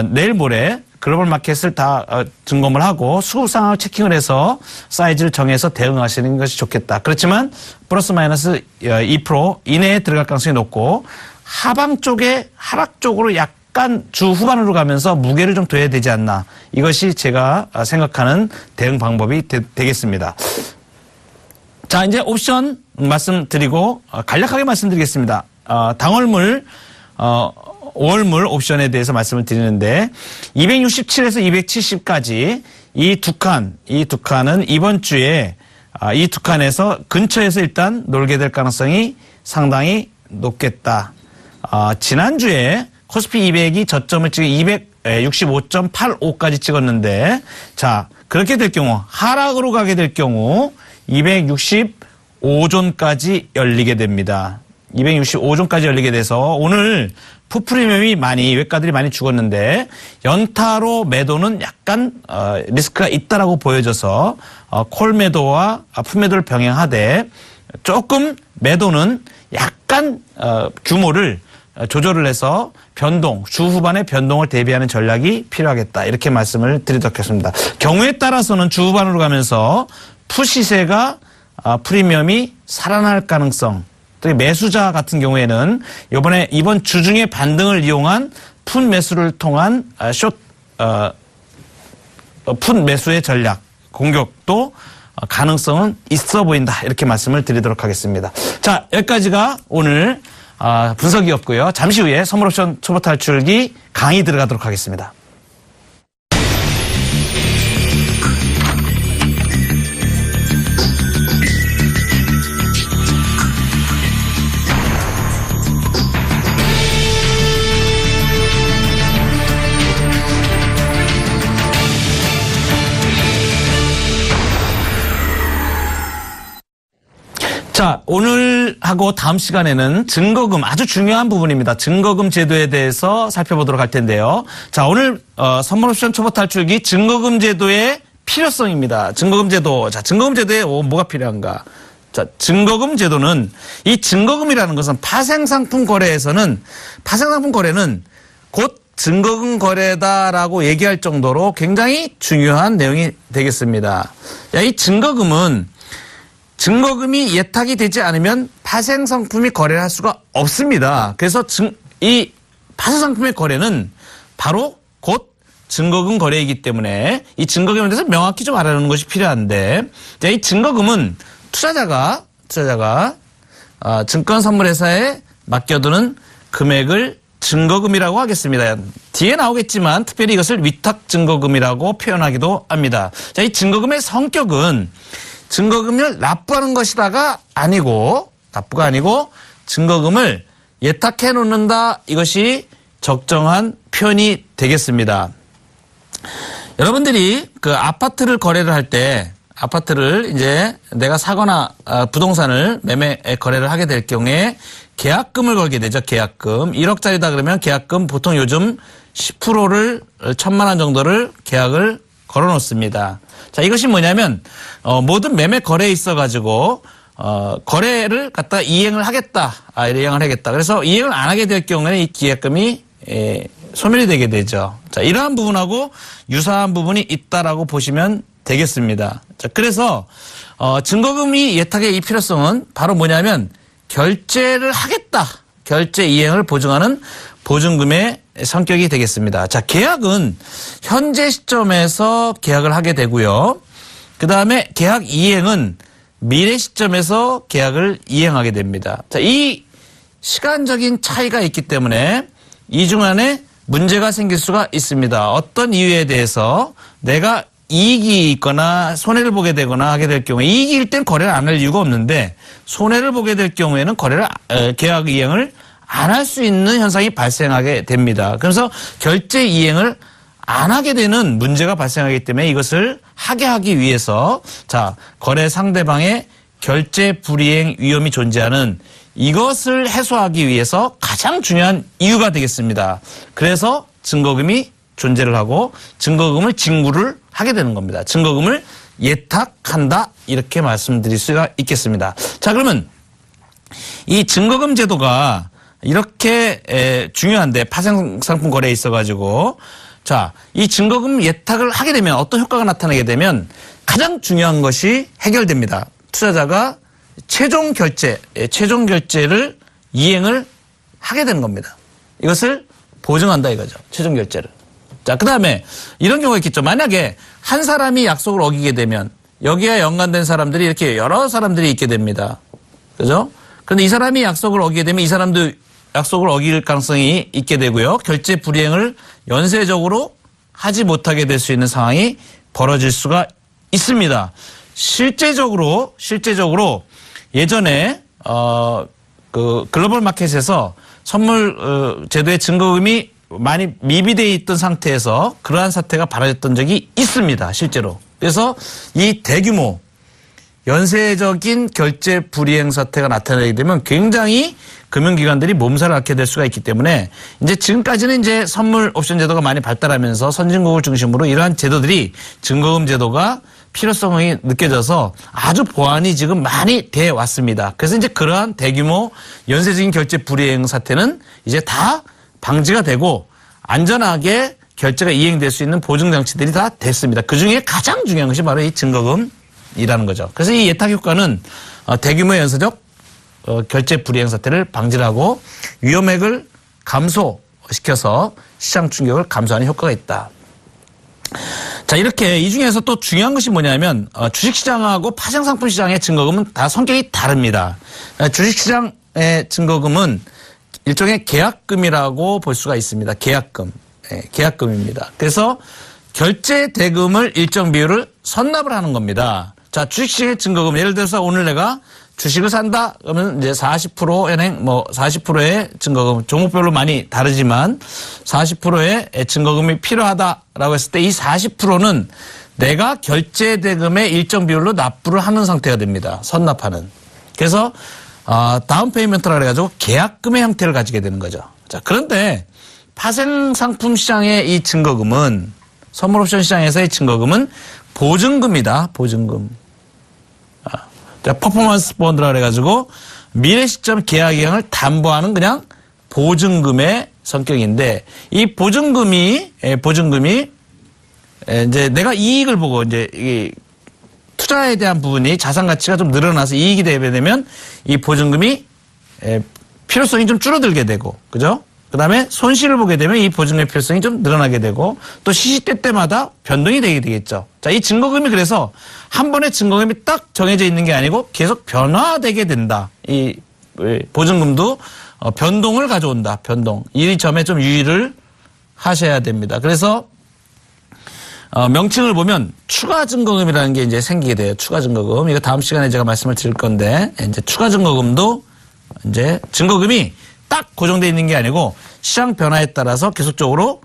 내일 모레 글로벌 마켓을 다 점검을 하고 수급 상황을 체킹을 해서 사이즈를 정해서 대응하시는 것이 좋겠다. 그렇지만 플러스 마이너스 2% 이내에 들어갈 가능성이 높고 하방 쪽에 하락 쪽으로 약간 주 후반으로 가면서 무게를 좀 둬야 되지 않나. 이것이 제가 생각하는 대응 방법이 되겠습니다. 자, 이제 옵션 말씀드리고 간략하게 말씀드리겠습니다. 당월물 5월물 옵션에 대해서 말씀을 드리는데 267에서 270까지 이 두 칸은 이번 주에 이 두 칸에서 근처에서 일단 놀게 될 가능성이 상당히 높겠다. 지난주에 코스피 200이 저점을 찍어 265.85까지 찍었는데 자, 그렇게 될 경우 하락으로 가게 될 경우 265존까지 열리게 됩니다. 265존까지 열리게 돼서 오늘 풋프리미엄이 외가들이 많이 죽었는데 연타로 매도는 약간 리스크가 있다라고 보여져서 콜 매도와 풋 매도를 병행하되 조금 매도는 약간 규모를 조절을 해서 주 후반의 변동을 대비하는 전략이 필요하겠다. 이렇게 말씀을 드리도록 하겠습니다. 경우에 따라서는 주 후반으로 가면서 풋 시세가 프리미엄이 살아날 가능성, 또 매수자 같은 경우에는 이번 주중에 반등을 이용한 풋 매수를 통한 풋 매수의 전략, 공격도 가능성은 있어 보인다. 이렇게 말씀을 드리도록 하겠습니다. 자, 여기까지가 오늘 분석이었고요. 잠시 후에 선물옵션 초보 탈출기 강의 들어가도록 하겠습니다. 자, 오늘하고 다음 시간에는 증거금, 아주 중요한 부분입니다. 증거금 제도에 대해서 살펴보도록 할 텐데요. 자, 오늘 선물옵션 초보 탈출기 증거금 제도의 필요성입니다. 증거금 제도. 자, 증거금 제도에 뭐가 필요한가? 자, 증거금 제도는 이 증거금이라는 것은 파생상품 거래는 곧 증거금 거래다라고 얘기할 정도로 굉장히 중요한 내용이 되겠습니다. 자, 이 증거금은 증거금이 예탁이 되지 않으면 파생상품이 거래를 할 수가 없습니다. 그래서 이 파생상품의 거래는 바로 곧 증거금 거래이기 때문에 이 증거금에 대해서 명확히 좀 알아놓는 것이 필요한데, 자, 이 증거금은 투자자가 증권선물회사에 맡겨두는 금액을 증거금이라고 하겠습니다. 뒤에 나오겠지만 특별히 이것을 위탁증거금이라고 표현하기도 합니다. 자, 이 증거금의 성격은 증거금을 납부하는 것이다가 아니고, 납부가 아니고 증거금을 예탁해 놓는다, 이것이 적정한 표현이 되겠습니다. 여러분들이 그 아파트를 거래를 할 때, 아파트를 이제 내가 사거나 부동산을 매매 거래를 하게 될 경우에 계약금을 걸게 되죠. 계약금. 1억짜리다 그러면 계약금 보통 요즘 10%를 1,000만 원 정도를 계약을 걸어 놓습니다. 자, 이것이 뭐냐면 모든 매매 거래에 있어 가지고 거래를 갖다 이행을 하겠다. 이행을 하겠다. 그래서 이행을 안 하게 될 경우에는 이 계약금이 소멸이 되게 되죠. 자, 이러한 부분하고 유사한 부분이 있다라고 보시면 되겠습니다. 자, 그래서 증거금이 예탁의 이 필요성은 바로 뭐냐면 결제를 하겠다. 결제 이행을 보증하는 보증금의 성격이 되겠습니다. 자, 계약은 현재 시점에서 계약을 하게 되고요. 그 다음에 계약 이행은 미래 시점에서 계약을 이행하게 됩니다. 자, 이 시간적인 차이가 있기 때문에 이 중 안에 문제가 생길 수가 있습니다. 어떤 이유에 대해서 내가 이익이 있거나 손해를 보게 되거나 하게 될 경우에, 이익일 땐 거래를 안 할 이유가 없는데 손해를 보게 될 경우에는 계약 이행을 안 할 수 있는 현상이 발생하게 됩니다. 그래서 결제 이행을 안 하게 되는 문제가 발생하기 때문에 이것을 하게 하기 위해서, 자, 거래 상대방의 결제 불이행 위험이 존재하는 이것을 해소하기 위해서 가장 중요한 이유가 되겠습니다. 그래서 증거금이 존재를 하고 증거금을 징구를 하게 되는 겁니다. 증거금을 예탁한다, 이렇게 말씀드릴 수가 있겠습니다. 자, 그러면 이 증거금 제도가 이렇게 중요한데, 파생상품 거래에 있어가지고, 자, 이 증거금 예탁을 하게 되면 어떤 효과가 나타나게 되면 가장 중요한 것이 해결됩니다. 투자자가 최종 결제를 이행을 하게 되는 겁니다. 이것을 보증한다 이거죠. 최종 결제를. 자, 그 다음에 이런 경우가 있겠죠. 만약에 한 사람이 약속을 어기게 되면 여기에 연관된 사람들이 이렇게 여러 사람들이 있게 됩니다. 그죠? 그런데 이 사람이 약속을 어기게 되면 이 사람도 약속을 어길 가능성이 있게 되고요. 결제 불이행을 연쇄적으로 하지 못하게 될 수 있는 상황이 벌어질 수가 있습니다. 실제적으로 예전에 그 글로벌 마켓에서 선물 제도의 증거금이 많이 미비되어 있던 상태에서 그러한 사태가 벌어졌던 적이 있습니다. 실제로. 그래서 이 대규모 연쇄적인 결제 불이행 사태가 나타나게 되면 굉장히 금융기관들이 몸살을 앓게 될 수가 있기 때문에 이제 지금까지는 이제 선물 옵션 제도가 많이 발달하면서 선진국을 중심으로 이러한 제도들이 증거금 제도가 필요성이 느껴져서 아주 보완이 지금 많이 돼 왔습니다. 그래서 이제 그러한 대규모 연쇄적인 결제 불이행 사태는 이제 다 방지가 되고 안전하게 결제가 이행될 수 있는 보증 장치들이 다 됐습니다. 그중에 가장 중요한 것이 바로 이 증거금이라는 거죠. 그래서 이 예탁 효과는 대규모 연쇄적 결제 불이행 사태를 방지하고 위험액을 감소시켜서 시장 충격을 감소하는 효과가 있다. 자, 이렇게 이 중에서 또 중요한 것이 뭐냐면 주식시장하고 파생상품 시장의 증거금은 다 성격이 다릅니다. 주식시장의 증거금은 일종의 계약금이라고 볼 수가 있습니다. 계약금. 계약금입니다. 그래서 결제 대금을 일정 비율을 선납을 하는 겁니다. 자, 주식시장의 증거금, 예를 들어서 오늘 내가 주식을 산다 그러면 이제 40% 현행 40%의 증거금, 종목별로 많이 다르지만 40%의 증거금이 필요하다라고 했을 때 이 40%는 내가 결제 대금의 일정 비율로 납부를 하는 상태가 됩니다. 선납하는. 그래서 다운 페이먼트라 그래가지고 계약금의 형태를 가지게 되는 거죠. 자, 그런데 파생상품 시장의 이 증거금은, 선물옵션 시장에서의 증거금은 보증금이다. 보증금. 자, 퍼포먼스 본드라 그래가지고 미래 시점 계약 이행을 담보하는 그냥 보증금의 성격인데 이 보증금이 이제 내가 이익을 보고 이제 이 투자에 대한 부분이 자산 가치가 좀 늘어나서 이익이 되게 되면 이 보증금이 필요성이 좀 줄어들게 되고, 그죠? 그 다음에 손실을 보게 되면 이 보증금의 필요성이 좀 늘어나게 되고, 또 시시때때마다 변동이 되게 되겠죠. 자, 이 증거금이 그래서 한 번에 증거금이 딱 정해져 있는 게 아니고 계속 변화되게 된다. 이 보증금도 변동을 가져온다. 변동. 이 점에 좀 유의를 하셔야 됩니다. 그래서 명칭을 보면 추가 증거금이라는 게 이제 생기게 돼요. 추가 증거금. 이거 다음 시간에 제가 말씀을 드릴 건데, 이제 추가 증거금도 이제 증거금이 딱 고정되어 있는 게 아니고 시장 변화에 따라서 계속적으로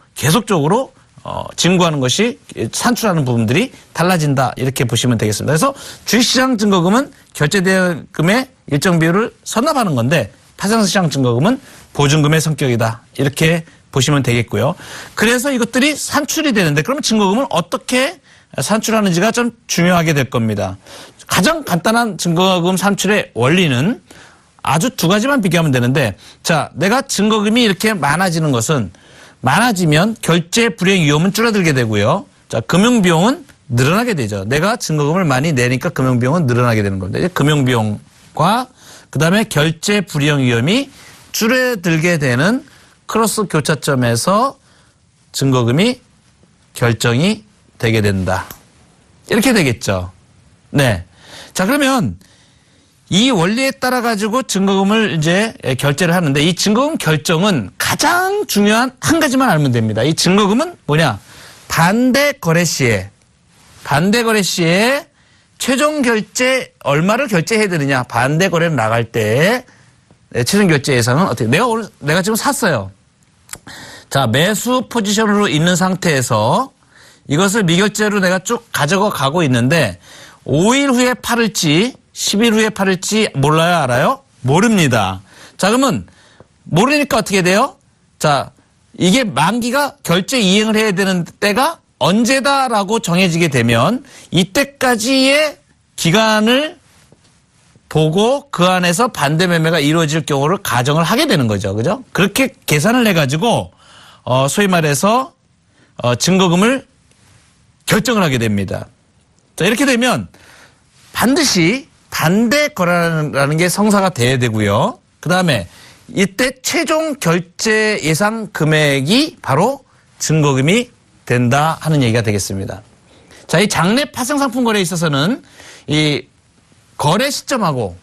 증거하는 것이 산출하는 부분들이 달라진다. 이렇게 보시면 되겠습니다. 그래서 주식시장 증거금은 결제대금의 일정 비율을 선납하는 건데 파생시장 증거금은 보증금의 성격이다. 이렇게 보시면 되겠고요. 그래서 이것들이 산출이 되는데 그러면 증거금을 어떻게 산출하는지가 좀 중요하게 될 겁니다. 가장 간단한 증거금 산출의 원리는 아주 두 가지만 비교하면 되는데, 자, 내가 증거금이 이렇게 많아지는 것은 많아지면 결제 불이행 위험은 줄어들게 되고요. 자, 금융비용은 늘어나게 되죠. 내가 증거금을 많이 내니까 금융비용은 늘어나게 되는 겁니다. 금융비용과 그 다음에 결제 불이행 위험이 줄어들게 되는 크로스 교차점에서 증거금이 결정이 되게 된다. 이렇게 되겠죠. 네. 자, 그러면 이 원리에 따라 가지고 증거금을 이제 결제를 하는데 이 증거금 결정은 가장 중요한 한 가지만 알면 됩니다. 이 증거금은 뭐냐? 반대 거래 시에 최종 결제 얼마를 결제해야 되느냐? 반대 거래를 나갈 때 최종 결제 예상은 어떻게? 내가 지금 샀어요. 자, 매수 포지션으로 있는 상태에서 이것을 미결제로 내가 쭉 가져가 가고 있는데 5일 후에 팔을지 10일 후에 팔을지 몰라요? 알아요? 모릅니다. 자, 그러면 모르니까 어떻게 돼요? 자, 이게 만기가 결제 이행을 해야 되는 때가 언제다라고 정해지게 되면 이때까지의 기간을 보고 그 안에서 반대 매매가 이루어질 경우를 가정을 하게 되는 거죠. 그죠? 그렇게 계산을 해가지고 소위 말해서 증거금을 결정을 하게 됩니다. 자, 이렇게 되면 반드시 반대 거래라는 게 성사가 돼야 되고요. 그 다음에 이때 최종 결제 예상 금액이 바로 증거금이 된다 하는 얘기가 되겠습니다. 자, 이 장내 파생상품 거래에 있어서는 이 거래 시점하고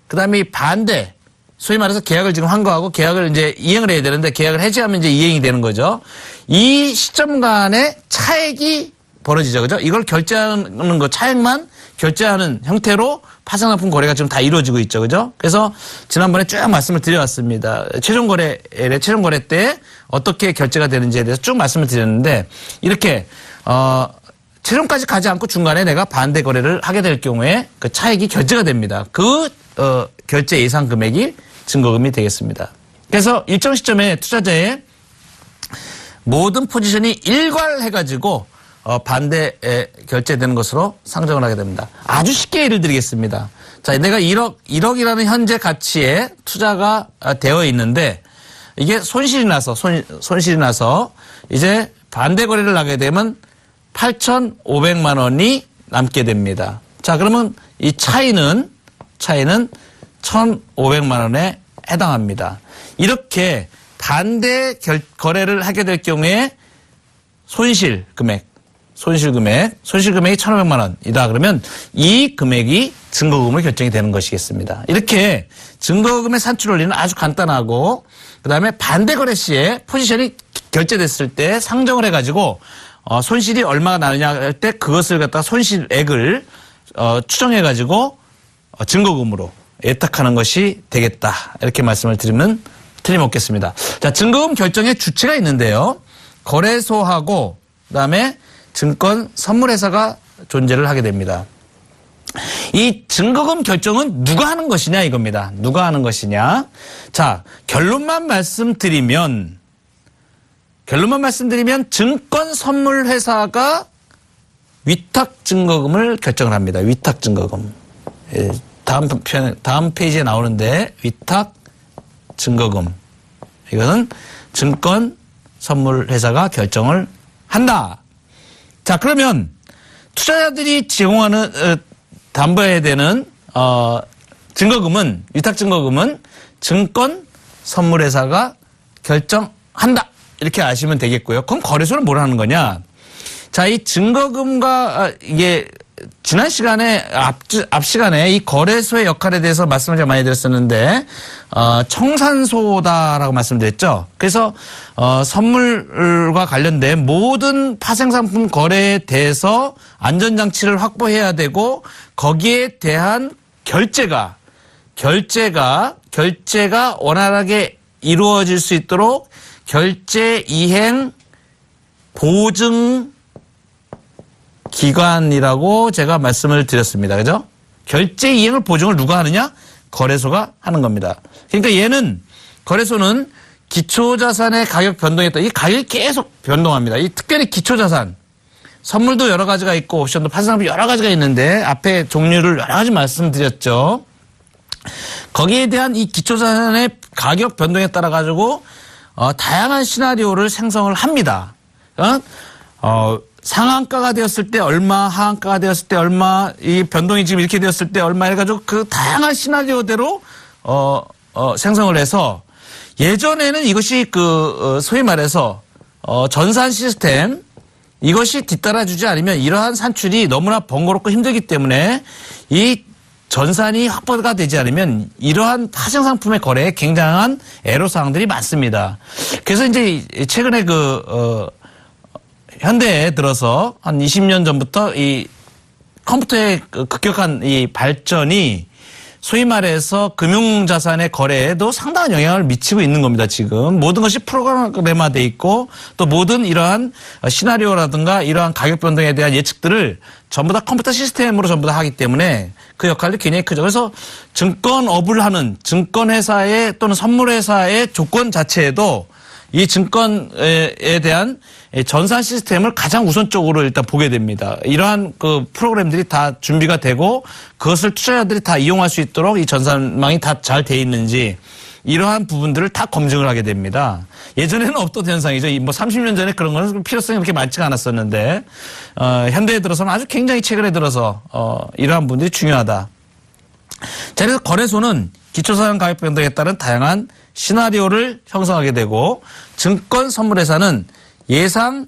그 다음에 이 반대 소위 말해서 계약을 지금 한 거하고 계약을 이제 이행을 해야 되는데 계약을 해지하면 이제 이행이 되는 거죠. 이 시점 간의 차액이 벌어지죠. 그죠? 이걸 결제하는 거 차액만 결제하는 형태로 파생상품 거래가 지금 다 이루어지고 있죠. 그죠? 그래서 지난번에 쭉 말씀을 드려왔습니다. 최종 거래 때 어떻게 결제가 되는지에 대해서 쭉 말씀을 드렸는데 이렇게 최종까지 가지 않고 중간에 내가 반대 거래를 하게 될 경우에 그 차액이 결제가 됩니다. 그 결제 예상 금액이 증거금이 되겠습니다. 그래서 일정 시점에 투자자의 모든 포지션이 일괄해가지고 반대에 결제되는 것으로 상정을 하게 됩니다. 아주 쉽게 예를 드리겠습니다. 자, 내가 1억이라는 현재 가치에 투자가 되어 있는데 이게 손실이 나서 이제 반대 거래를 하게 되면 8,500만 원이 남게 됩니다. 자, 그러면 이 차이는 1,500만 원에 해당합니다. 이렇게 반대 거래를 하게 될 경우에 손실 금액이 1,500만 원이다. 그러면 이 금액이 증거금으로 결정이 되는 것이겠습니다. 이렇게 증거금의 산출 원리는 아주 간단하고 그다음에 반대 거래 시에 포지션이 결제됐을 때 상정을 해가지고 손실이 얼마가 나느냐 할 때 그것을 갖다가 손실액을 추정해가지고 증거금으로 예탁하는 것이 되겠다. 이렇게 말씀을 드리면 틀림없겠습니다. 자, 증거금 결정의 주체가 있는데요. 거래소하고 그다음에 증권 선물회사가 존재를 하게 됩니다. 이 증거금 결정은 누가 하는 것이냐 이겁니다. 누가 하는 것이냐. 자, 결론만 말씀드리면 증권 선물회사가 위탁 증거금을 결정을 합니다. 위탁 증거금. 다음 페이지에 나오는데 위탁 증거금. 이것은 증권 선물 회사가 결정을 한다. 자, 그러면 투자자들이 제공하는 담보해야 되는 증거금은 위탁 증거금은 증권 선물 회사가 결정한다. 이렇게 아시면 되겠고요. 그럼 거래소는 뭘 하는 거냐? 자, 이 증거금과 이게 지난 시간에 앞 시간에 이 거래소의 역할에 대해서 말씀을 제가 많이 드렸었는데 청산소다라고 말씀드렸죠. 그래서 선물과 관련된 모든 파생상품 거래에 대해서 안전장치를 확보해야 되고 거기에 대한 결제가 원활하게 이루어질 수 있도록 결제 이행 보증 기관이라고 제가 말씀을 드렸습니다. 그죠? 결제 이행을 보증을 누가 하느냐? 거래소가 하는 겁니다. 그러니까 얘는 거래소는 기초자산의 가격 변동에 따라 이 가격이 계속 변동합니다. 이 특별히 기초자산 선물도 여러 가지가 있고 옵션도 파생상품이 여러 가지가 있는데 앞에 종류를 여러 가지 말씀드렸죠. 거기에 대한 이 기초자산의 가격 변동에 따라 가지고 다양한 시나리오를 생성을 합니다. 상한가가 되었을 때 얼마, 하한가가 되었을 때 얼마, 이 변동이 지금 이렇게 되었을 때 얼마 해가지고 그 다양한 시나리오대로 생성을 해서 예전에는 이것이 소위 말해서 전산 시스템 이것이 뒤따라주지 않으면 이러한 산출이 너무나 번거롭고 힘들기 때문에 이 전산이 확보가 되지 않으면 이러한 파생상품의 거래에 굉장한 애로사항들이 많습니다. 그래서 이제 최근에 현대에 들어서 한 20년 전부터 이 컴퓨터의 급격한 이 발전이 소위 말해서 금융자산의 거래에도 상당한 영향을 미치고 있는 겁니다. 지금 모든 것이 프로그램화되어 있고 또 모든 이러한 시나리오라든가 이러한 가격 변동에 대한 예측들을 전부 다 컴퓨터 시스템으로 전부 다 하기 때문에 그 역할이 굉장히 크죠. 그래서 증권업을 하는 증권회사의 또는 선물회사의 조건 자체에도 이 증권에 대한 전산 시스템을 가장 우선적으로 일단 보게 됩니다. 이러한 프로그램들이 다 준비가 되고 그것을 투자자들이 다 이용할 수 있도록 이 전산망이 다 잘 돼 있는지 이러한 부분들을 다 검증을 하게 됩니다. 예전에는 없던 현상이죠. 30년 전에 그런 거는 필요성이 그렇게 많지가 않았었는데 현대에 들어서는 아주 굉장히 최근에 들어서 이러한 부분들이 중요하다. 자, 그래서 거래소는 기초자산 가격 변동에 따른 다양한 시나리오를 형성하게 되고 증권 선물회사는 예상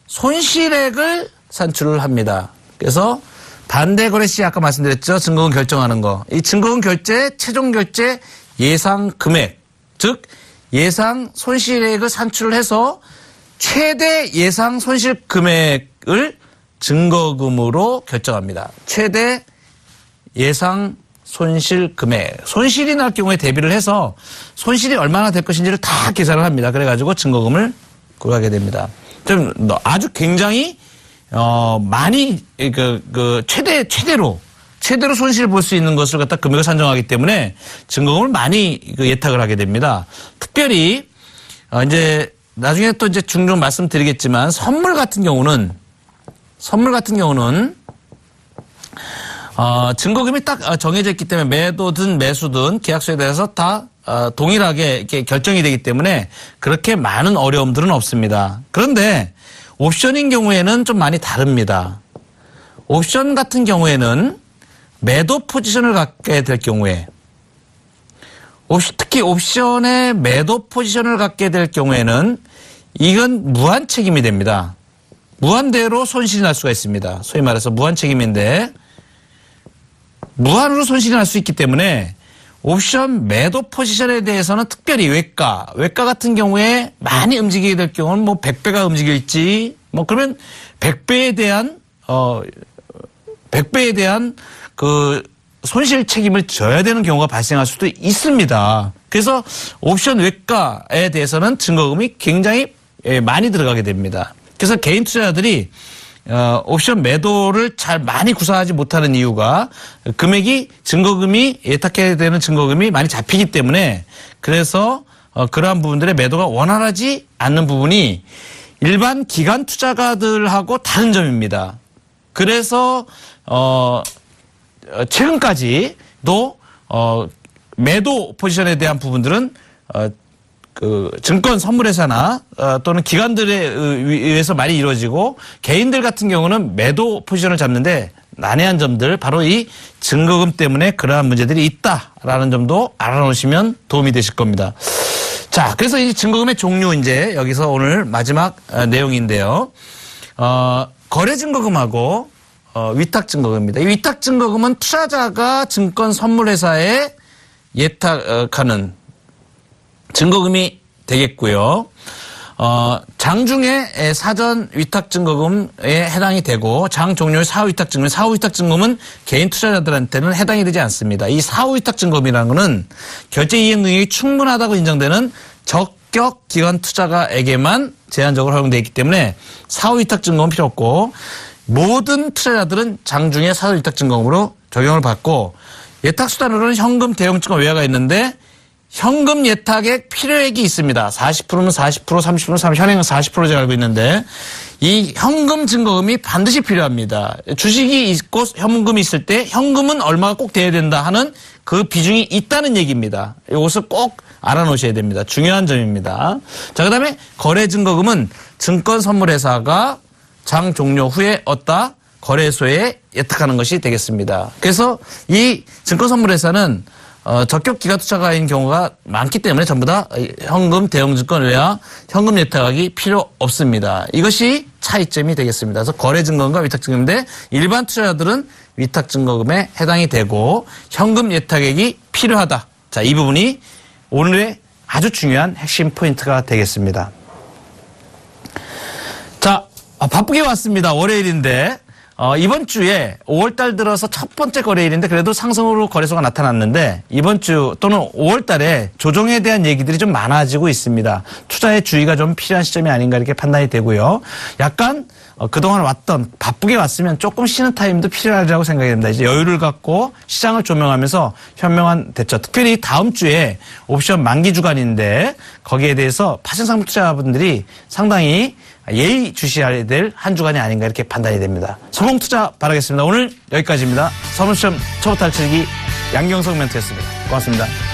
손실액을 산출을 합니다. 그래서 반대거래 시 아까 말씀드렸죠. 증거금 결정하는 거. 이 증거금 결제, 최종 결제 예상 금액, 즉 예상 손실액을 산출을 해서 최대 예상 손실 금액을 증거금으로 결정합니다. 최대 예상 손실 금액. 손실이 날 경우에 대비를 해서 손실이 얼마나 될 것인지를 다 계산을 합니다. 그래가지고 증거금을 구하게 됩니다. 좀 아주 굉장히 많이 최대로 손실을 볼 수 있는 것을 갖다 금액을 산정하기 때문에 증거금을 많이 예탁을 하게 됩니다. 특별히 이제 나중에 또 이제 종종 말씀드리겠지만 선물 같은 경우는 증거금이 딱 정해져 있기 때문에 매도든 매수든 계약서에 대해서 다 동일하게 이렇게 결정이 되기 때문에 그렇게 많은 어려움들은 없습니다. 그런데 옵션인 경우에는 좀 많이 다릅니다. 옵션 같은 경우에는 매도 포지션을 갖게 될 경우에 특히 옵션의 매도 포지션을 갖게 될 경우에는 이건 무한 책임이 됩니다. 무한대로 손실이 날 수가 있습니다. 소위 말해서 무한 책임인데 무한으로 손실이 날 수 있기 때문에 옵션 매도 포지션에 대해서는 특별히 외가 같은 경우에 많이 움직이게 될 경우는 100배가 움직일지 그러면 100배에 대한 그 손실 책임을 져야 되는 경우가 발생할 수도 있습니다. 그래서 옵션 외가에 대해서는 증거금이 굉장히 많이 들어가게 됩니다. 그래서 개인 투자자들이 옵션 매도를 잘 많이 구사하지 못하는 이유가 증거금이 예탁해야 되는 증거금이 많이 잡히기 때문에 그래서 그러한 부분들의 매도가 원활하지 않는 부분이 일반 기관 투자가들하고 다른 점입니다. 그래서 최근까지도 매도 포지션에 대한 부분들은 증권 선물회사나 또는 기관들에 의해서 많이 이루어지고 개인들 같은 경우는 매도 포지션을 잡는데 난해한 점들 바로 이 증거금 때문에 그러한 문제들이 있다라는 점도 알아놓으시면 도움이 되실 겁니다. 자, 그래서 이 증거금의 종류 이제 여기서 오늘 마지막 내용인데요. 거래 증거금하고 위탁 증거금입니다. 이 위탁 증거금은 투자자가 증권 선물회사에 예탁하는 증거금이 되겠고요. 장중에 사전 위탁 증거금에 해당이 되고 장 종료의 사후 위탁 증거금, 사후 위탁 증거금은 개인 투자자들한테는 해당이 되지 않습니다. 이 사후 위탁 증거금이라는 것은 결제 이행 능력이 충분하다고 인정되는 적격 기관 투자가에게만 제한적으로 허용되어 있기 때문에 사후 위탁 증거금은 필요 없고 모든 투자자들은 장중에 사후 위탁 증거금으로 적용을 받고 예탁 수단으로는 현금 대용증과 외화가 있는데 현금 예탁액 필요액이 있습니다. 40%면 40%, 30%면 30%, 현행은 40% 제가 알고 있는데 이 현금 증거금이 반드시 필요합니다. 주식이 있고 현금이 있을 때 현금은 얼마가 꼭 돼야 된다 하는 그 비중이 있다는 얘기입니다. 이것을 꼭 알아놓으셔야 됩니다. 중요한 점입니다. 자, 그다음에 거래 증거금은 증권 선물회사가 장 종료 후에 얻다 거래소에 예탁하는 것이 되겠습니다. 그래서 이 증권 선물회사는 적격 기관 투자가인 경우가 많기 때문에 전부 다 현금 대형증권 외화 현금 예탁이 필요 없습니다. 이것이 차이점이 되겠습니다. 그래서 거래 증거금과 위탁 증거금인데 일반 투자자들은 위탁 증거금에 해당이 되고 현금 예탁액이 필요하다. 자, 이 부분이 오늘의 아주 중요한 핵심 포인트가 되겠습니다. 자, 바쁘게 왔습니다. 월요일인데 이번 주에 5월달 들어서 첫 번째 거래일인데 그래도 상승으로 거래소가 나타났는데 이번 주 또는 5월달에 조정에 대한 얘기들이 좀 많아지고 있습니다. 투자에 주의가 좀 필요한 시점이 아닌가 이렇게 판단이 되고요. 약간 그동안 왔던 바쁘게 왔으면 조금 쉬는 타임도 필요하다고 생각이 됩니다. 이제 여유를 갖고 시장을 조명하면서 현명한 대처. 특별히 다음 주에 옵션 만기 주간인데 거기에 대해서 파생상품 투자자분들이 상당히 예의 주시해야 될 한 주간이 아닌가 이렇게 판단이 됩니다. 성공 투자 바라겠습니다. 오늘 여기까지입니다. 서문시험 초보 탈출기 양경석 멘토였습니다. 고맙습니다.